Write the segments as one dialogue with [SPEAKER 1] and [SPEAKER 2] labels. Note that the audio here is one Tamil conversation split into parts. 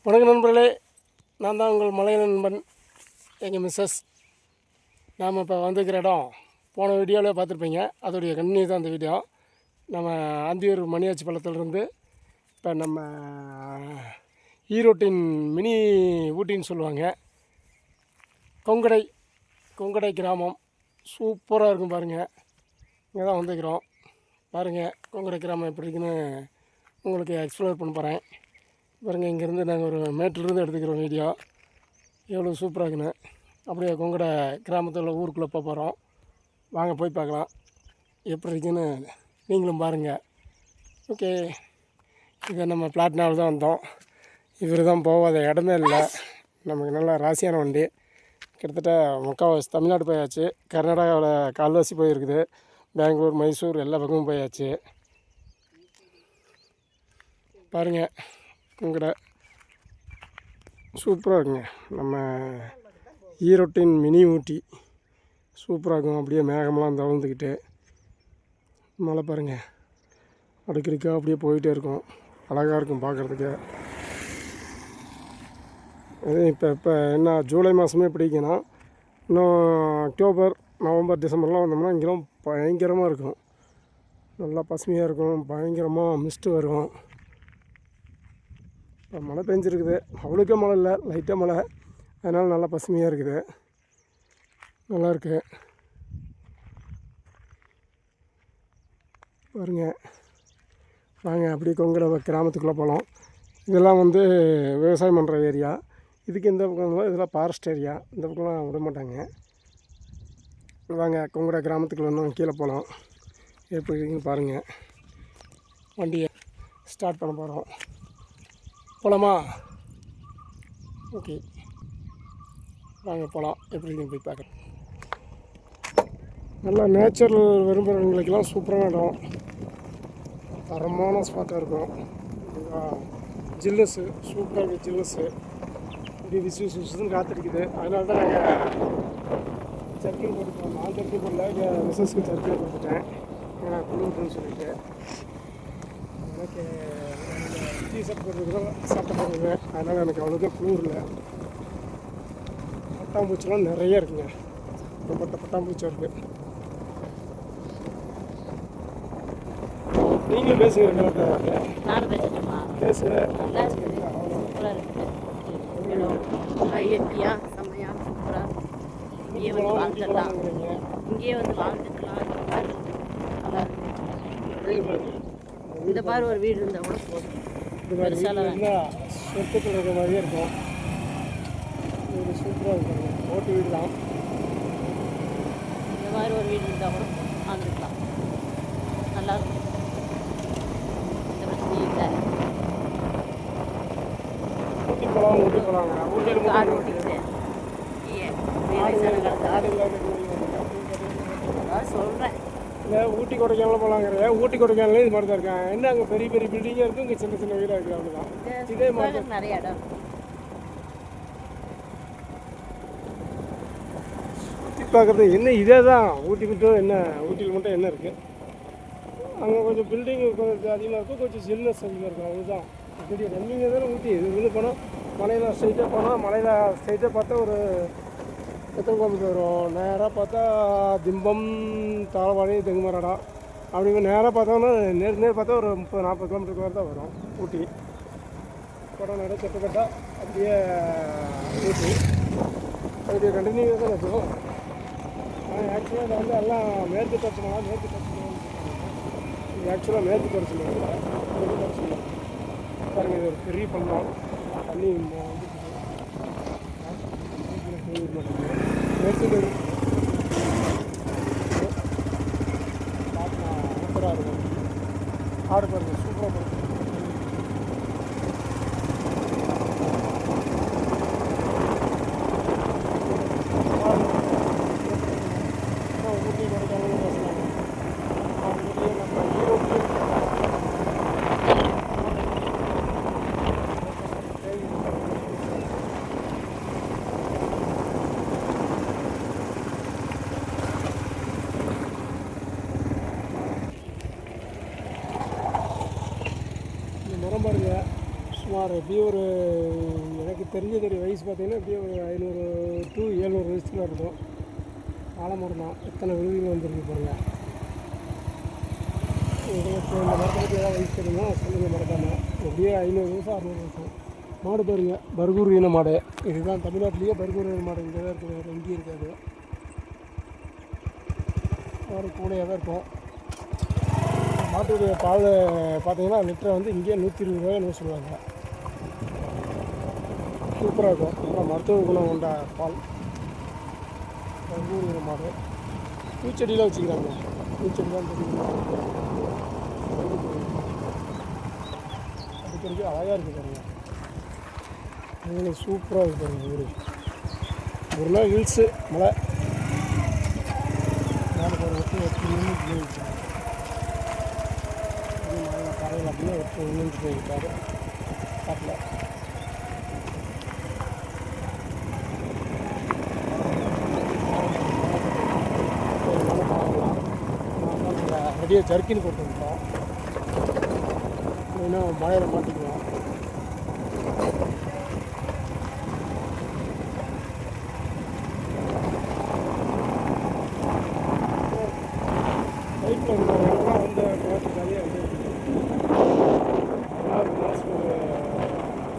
[SPEAKER 1] வணக்கம் நண்பர்களே, நான் தான் உங்கள் மலைய நண்பன் எங்கள் மிஸ்ஸஸ். நாம் இப்போ வந்துருக்கிற இடம் போன வீடியோவில் பார்த்துருப்பீங்க. அதோடைய கண்டினியூ தான் அந்த வீடியோ. நம்ம ஆந்தியூர் மணியாச்சி பள்ளத்திலிருந்து இப்போ நம்ம ஈரோட்டின் மினி ஊட்டின்னு சொல்லுவாங்க, கொங்கடை கிராமம் சூப்பராக இருக்கும் பாருங்கள். இங்கே தான் வந்துக்கிறோம் பாருங்கள். கொங்கடை கிராமம் எப்படி இருக்குன்னு உங்களுக்கு எக்ஸ்ப்ளோர் பண்ண போகிறேன் பாருங்கள். இங்கேருந்து நாங்கள் ஒரு மேட்டிலிருந்து எடுத்துக்கிறோம் வீடியோ. எவ்வளோ சூப்பராக இருக்குன்னு. அப்படியே கொங்கடை கிராமத்தில் ஊருக்குள்ளே போகிறோம். வாங்க போய் பார்க்கலாம் எப்படி இருக்குன்னு நீங்களும் பாருங்கள். ஓகே, இதை நம்ம பிளாட்னாவில் தான் வந்தோம். இவர் தான் போகாத இடமே இல்லை. நமக்கு நல்லா ராசியான வண்டி. கிட்டத்தட்ட முக்கால்வாசி தமிழ்நாடு போயாச்சு. கர்நாடகாவில் கால்வாசி போயிருக்குது. பெங்களூர், மைசூர் எல்லா பக்கமும் போயாச்சு. பாருங்கள், கொங்கடை சூப்பராக இருக்குங்க. நம்ம ஈரோட்டின் மினி ஊட்டி சூப்பராக இருக்கும். அப்படியே மேகமெல்லாம் தவழ்ந்துக்கிட்டு மழை பாருங்கள், அடுக்கடிக்காக அப்படியே போயிட்டே இருக்கும். அழகாக இருக்கும் பார்க்குறதுக்கு. அது இப்போ என்ன ஜூலை மாதமே பிடிக்குன்னா, இன்னும் அக்டோபர், நவம்பர், டிசம்பர்லாம் வந்தோம்னா இங்கெல்லாம் பயங்கரமாக இருக்கும். நல்லா பசுமையாக இருக்கும். பயங்கரமாக மிஸ்ட்டு வரும். இப்போ மழை பெஞ்சிருக்குது. அவ்வளோக்கே மழை இல்லை, லைட்டாக மழை. அதனால் நல்லா பசுமையாக இருக்குது, நல்லாயிருக்கு பாருங்க. வாங்க அப்படியே கொங்கடை கிராமத்துக்குள்ளே போகலாம். இதெல்லாம் வந்து விவசாயம் பண்ணுற ஏரியா. இதுக்கு இந்த பக்கம் இதெல்லாம் ஃபாரஸ்ட் ஏரியா. இந்த பக்கம்லாம் விட மாட்டாங்க. வாங்க கொங்கடை கிராமத்துக்குள்ள இன்னும் கீழே போகலாம். எப்படி இருக்குன்னு பாருங்கள். வண்டியை ஸ்டார்ட் பண்ண போகிறோம். போகலாமா? ஓகே, வாங்க போகலாம். எப்படி இருக்குன்னு போய் பார்க்குறேன். நல்லா நேச்சுரல் விரும்புகிறவங்களுக்கெல்லாம் சூப்பரான இடம், தரமான ஸ்பாட்டாக இருக்கும். ஜில்னஸ்ஸு சூப்பராக இருக்குது. ஜில்னஸ்ஸு இப்படி விசுன்னு காத்திருக்குது. அதனால தான் நாங்கள் சர்க்கிள் போட்டுப்போம். நான் சர்க்கிள் போடல, இங்கே மிஸ்ஸஸ்க்கு சர்க்கிள் போட்டுட்டேன். ஏன்னா குளிர்னு சொல்லிட்டு எனக்கு டிஷர்ட் போடுறதுக்கு சட்டை போடுறது. அதனால் எனக்கு அவ்வளோக்கா குளிரில். பட்டாம்பூச்சிலாம் நிறைய இருக்குங்க. ரொம்ப பட்டாம்பூச்சி இருக்குது. நீங்களும் பேசுங்க. பேசுங்க.
[SPEAKER 2] இங்கேயே வந்து வாழ்ந்துக்கலாம். இந்த மாதிரி ஒரு வீடு இருந்தால் கூட போதும்.
[SPEAKER 1] சொத்துக்கள் இருக்கிற மாதிரியே இருக்கும். இது சூப்பராக இருக்கும். ஓட்டு வீடு தான்.
[SPEAKER 2] இந்த மாதிரி ஒரு வீடு இருந்தால் கூட வாழ்ந்துக்கலாம். நல்லாயிருக்கும். இந்த பிரச்சனை இல்லை.
[SPEAKER 1] ஊட்டி போகலாங்க. ஊட்டியில்
[SPEAKER 2] காடு ஓட்டிக்கிட்டு அதான் சொல்கிறேன்.
[SPEAKER 1] இல்லை, ஊட்டி கொடைக்கானல் போகலாங்கிற. ஊட்டி கொடைக்கானலே இது மாதிரி தான் இருக்கேன். என்ன அங்கே பெரிய பெரிய பில்டிங்காக இருக்குது, இங்கே சின்ன சின்ன வீடாக இருக்குது. அவ்வளோதான். இதே மாதிரி
[SPEAKER 2] நிறைய இடம்
[SPEAKER 1] சுற்றி பார்க்குறது என்ன இதே தான். ஊட்டி மட்டும் என்ன, ஊட்டியில் மட்டும் என்ன இருக்குது, அங்கே கொஞ்சம் பில்டிங் கொஞ்சம் அதிகமாக இருக்கும், கொஞ்சம் ஜில்னஸ் அதிகமாக இருக்கும். அதுதான் பெரிய ரன்னிங்காக தானே ஊட்டி. இது வந்து போனால் மலையில் ஸ்ட்ரைட்டாக போனால், மலையில் ஸ்ட்ரைட்டாக பார்த்தா ஒரு எத்தனை கிலோமீட்டர் வரும்? நேராக பார்த்தா திம்பம், தாளவாடி, தெங்குமரடா. அப்படிங்க நேராக பார்த்தோன்னா நேர் பார்த்தா ஒரு 30-40 கிலோமீட்டருக்கு வரை தான் வரும் ஊட்டி. படம் நடை கட்டுக்கட்டா அப்படியே ஊட்டி அப்படியே கண்டினியூவாக தான் இருக்கும். ஆனால் ஆக்சுவலாக இதை வந்து எல்லாம் மேற்கு தொடர்ச்சி மலை. ஆக்சுவலாக மேற்கு தொடர்ச்சி மலை பாருங்கள். இது ஒரு பெரிய பள்ளம். தண்ணி மேற்கு சூப்பராக இருக்கும். ஆடு பாருங்கள், சூப்பராக இருக்கும். ஊட்டி கொடைக்கானல் பேசலாம். நம்ம ஈரோட்டில் சுமார் எப்படியும் ஒரு எனக்கு தெரிஞ்ச வயசு பார்த்தீங்கன்னா எப்படியும் ஒரு 500 to 700 வயசுக்குள்ள இருக்கும். ஆலமரம் தான். எத்தனை விருதுகள் வந்துருக்கு பாருங்கள். உங்களுக்கு இந்த மரத்தை பற்றி ஏதாவது வயசு தெரியுமா சொல்லுங்கள் மறக்காமல். எப்படியே 500 வருஷம் 600 வருஷம். மாடு பாருங்கள், பர்கூர் இன மாடு. இதுதான் தமிழ்நாட்டிலேயே பர்கூர் இன மாடு இங்கே தான் இருக்குது, வேறு எங்கேயும் இருக்காது. ஒரு கூடையாக தான் இருக்கும். மாட்டுடைய பால் பார்த்தீங்கன்னா லிட்டரை வந்து இங்கேயே 120 ரூபாய்னு சொல்லுவாங்க. சூப்பராக இருக்கும். அப்புறம் மருத்துவ குணம் கொண்ட பால். பர்கூர் இன மாடு. பூச்செடியெலாம் வச்சுக்கிறாங்க. பூச்செடிலாம் தெரியுமா, அடிக்கடிக்கு அழகாக இருக்குது பாருங்கள். அது சூப்பராக இருக்குது பாருங்கள். ஒரு நாள் ஹில்ஸு மலை மேலே போகிற வரைக்கும் 8 நிமிடம் போயிருக்காரு. கரையில் அப்படின்னா 8 நிமிடம் போயிருக்காரு காட்டில். ரெடியாக ஜர்க்கின் போட்டு வந்துட்டோம். இன்னும் மழையில் மாட்டிக்குவோம். பைப்பில் இருக்கிறவங்கலாம் வந்து பார்த்துக்காலே வந்து மனசு ஒரு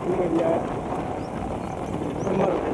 [SPEAKER 1] நிம்மதியாக சும்மா இருக்கும்.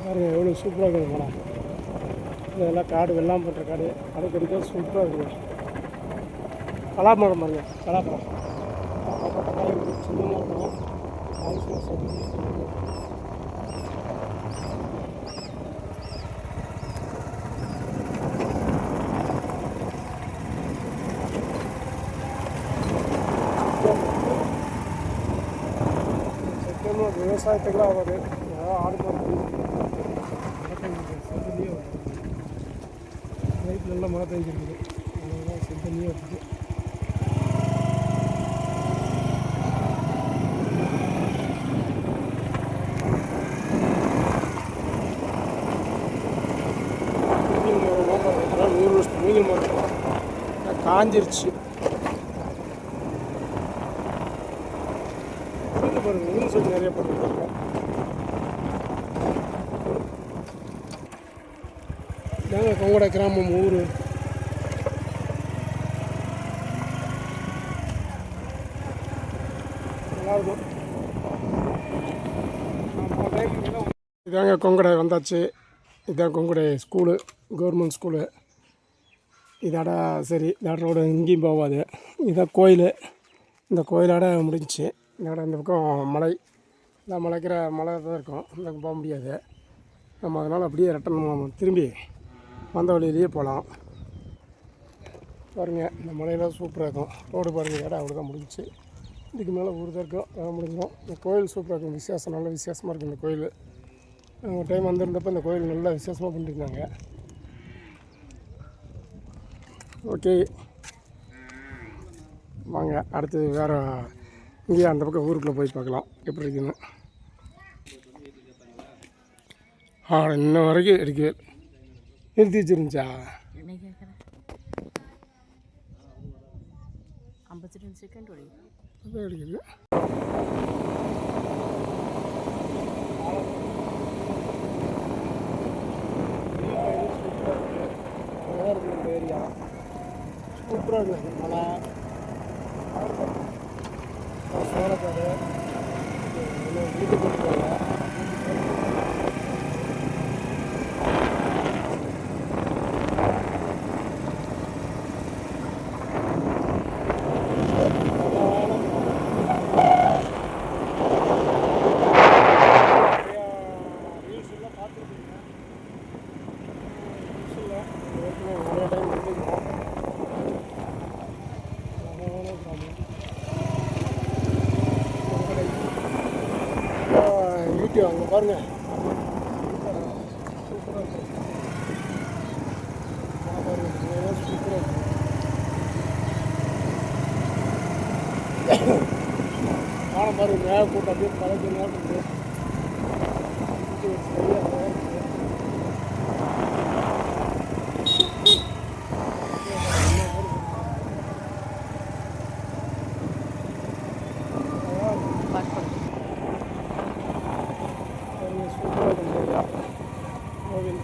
[SPEAKER 1] பாருங்கள் எவ்வளோ சூப்பராக இருக்குது மரம். இதெல்லாம் காடு, வெள்ளாம் பண்ணுற காடு. அடிக்கடிக்க சூப்பராக இருக்குது. பலாமரம் பாருங்க, பலாமரம் சின்னமாக இருக்கும். சத்தியமாக விவசாயத்துக்குலாம் ஆகாது. ஏதாவது ஆடு மாடு செஞ்சு நைட் நல்லா மழை பெஞ்சிருக்குது. அதனால செஞ்சனியே இருக்குது. மூங்கில் மரம் காஞ்சிருச்சு. பாருங்க, ஊர் சொல்லி நிறைய போட்டுருக்காங்க. இதாங்க கொங்கோட கிராமம் ஊர். நல்லாயிருக்கும். இதாங்க கொங்கடை வந்தாச்சு. இதுதான் கொங்கடை ஸ்கூலு, கவர்மெண்ட் ஸ்கூலு. இதோட சரி, இந்த ரோடு எங்கேயும் போகாது. இதான் கோயில். இந்த கோயிலோட முடிஞ்சிச்சு. இதோட இந்த பக்கம் மலை, இந்த மலைக்கிற மலை தான் இருக்கும். இந்த பக்கம் போக முடியாது நம்ம. அதனால் அப்படியே ரிட்டன் திரும்பி வந்த வழியிலேயே போகலாம். பாருங்கள், இந்த மலையெல்லாம் சூப்பராக இருக்கும். ரோடு பாருங்கள், இடம் அவ்வளோதான் முடிஞ்சிச்சு. இதுக்கு மேலே ஊர் தான் இருக்கும், முடிஞ்சிடும். இந்த கோயில் சூப்பராக இருக்கும். விசேஷம், நல்ல விசேஷமாக இருக்குது இந்த கோயில். ஒரு டைம் வந்திருந்தப்போ இந்த கோயில் நல்லா விசேஷமாக பண்ணியிருந்தாங்க. ஓகே, வாங்க அடுத்தது வேறு இங்கேயே அந்த பக்கம் ஊருக்குள்ளே போய் பார்க்கலாம் எப்படி இருக்குன்னு. இன்ன வரைக்கும் இருக்கு. நிறுத்தி வச்சுருந்துச்சா?
[SPEAKER 2] 52 செகண்ட் ஓடி
[SPEAKER 1] அதான் இருக்குது. ஏரியா சூப்பராக இருக்குது. மலை, சோளக்காடு, வீட்டு போட்டுருக்காங்க. அங்கே பாருங்கள், சூப்பராக இருக்கும். சூப்பராக இருக்கும். வாழை பாருங்க மேலே போட்டு அப்படியே பழக்க நேரம் இருக்குது. சூப்பராக இருக்கும் கோவில்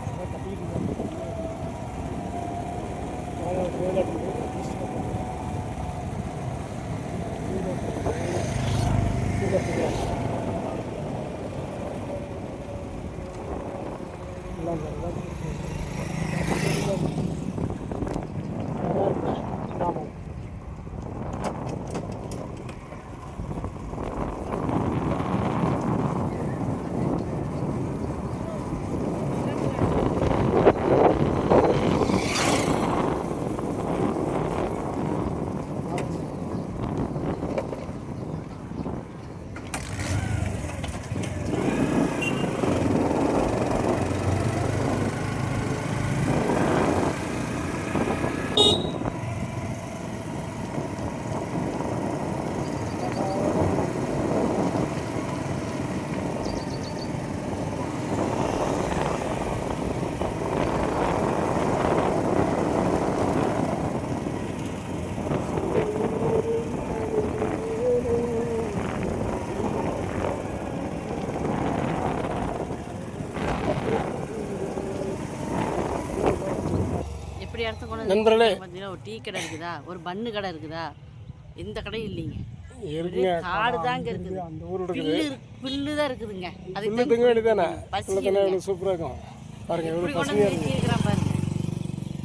[SPEAKER 1] கிராமம்.
[SPEAKER 2] எப்படி இடத்த கொண்டு
[SPEAKER 1] நண்பர்களே
[SPEAKER 2] பார்த்தீங்கன்னா ஒரு டீ கடை இருக்குதா, ஒரு பன்னு கடை இருக்குதா, எந்த கடையும் இல்லைங்க.
[SPEAKER 1] இருக்குங்க.
[SPEAKER 2] காடு தாங்க இருக்குது,
[SPEAKER 1] அந்த ஊர் இருக்குது.
[SPEAKER 2] புல்லு தான் இருக்குதுங்க. அதுக்கு
[SPEAKER 1] புல்லு திங்க வேண்டியதானே.
[SPEAKER 2] பசி
[SPEAKER 1] புல்லு தின்னா எவ்வளோ சூப்பராக இருக்கும் பாருங்க, எவ்வளோ
[SPEAKER 2] இப்படி கொண்டு
[SPEAKER 1] பசுமையாக
[SPEAKER 2] வந்து
[SPEAKER 1] இருக்குது.
[SPEAKER 2] இருக்கிறான் பாருங்க.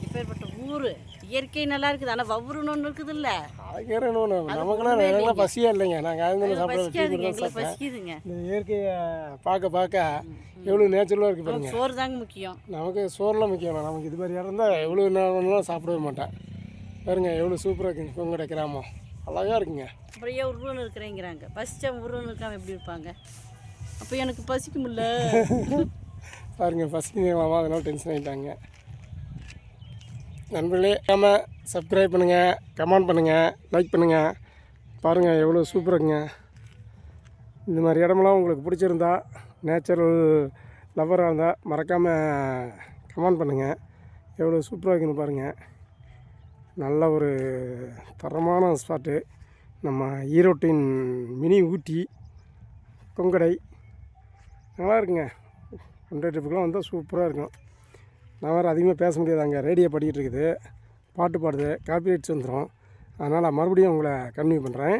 [SPEAKER 2] இப்பேற்பட்ட ஊர் இயற்கை நல்லா இருக்குது. ஆனால் வவுறுன்னு ஒன்று இருக்குது இல்லை,
[SPEAKER 1] அதுக்கேற ஒன்று நமக்கெல்லாம் எனக்குலாம் பசியாக இல்லைங்க. நாங்கள் ஆழ்ந்து சாப்பிட
[SPEAKER 2] பசிக்காதுங்க, எங்களுக்கு பசிக்குதுங்க.
[SPEAKER 1] இந்த இயற்கையை பார்க்க பார்க்க எவ்வளோ நேச்சுரலாக இருக்குது பாருங்க.
[SPEAKER 2] சோறு தாங்க முக்கியம்.
[SPEAKER 1] நமக்கு சோறுலாம் முக்கியம் இல்லை. நமக்கு இது மாதிரி இருந்தால் எவ்வளோ நேரம்லாம் சாப்பிடவே மாட்டேன். பாருங்க எவ்வளோ சூப்பராக இருக்குங்க கொங்கடை கிராமம், அழகாக இருக்குங்க.
[SPEAKER 2] அப்புறம் ஏன் உருவன்னு இருக்கிறேங்கிறாங்க. பசிச்சா உருவன்னு இருக்காம எப்படி இருப்பாங்க? அப்போ எனக்கு பசிக்க முடியல.
[SPEAKER 1] பாருங்க பசிக்கலாமா, அதனால டென்ஷன் ஆகிட்டாங்க. நண்பர்களே நம்ம சப்ஸ்கிரைப் பண்ணுங்கள், கமெண்ட் பண்ணுங்கள், லைக் பண்ணுங்கள். பாருங்கள் எவ்வளோ சூப்பராகுங்க. இந்த மாதிரி இடமெல்லாம் உங்களுக்கு பிடிச்சிருந்தா, நேச்சுரல் லவ்வராக இருந்தால் மறக்காமல் கமெண்ட் பண்ணுங்கள். எவ்வளோ சூப்பராக இருக்குன்னு பாருங்கள். நல்ல ஒரு தரமான ஸ்பாட்டு. நம்ம ஈரோட்டின் மினி ஊட்டி கொங்கடை நல்லா இருக்குங்க. ஒன்றரை ட்ரிப்புக்கெலாம் வந்தால் சூப்பராக இருக்கும். நான் வேறு அதிகமாக பேச முடியாது, அங்கே ரேடியோ படிக்கிட்டு இருக்குது, பாட்டு பாடுது, காப்பி ரைட்ஸ் வந்துடும். அதனால் மறுபடியும் உங்களை கன்வியூ பண்ணுறேன்.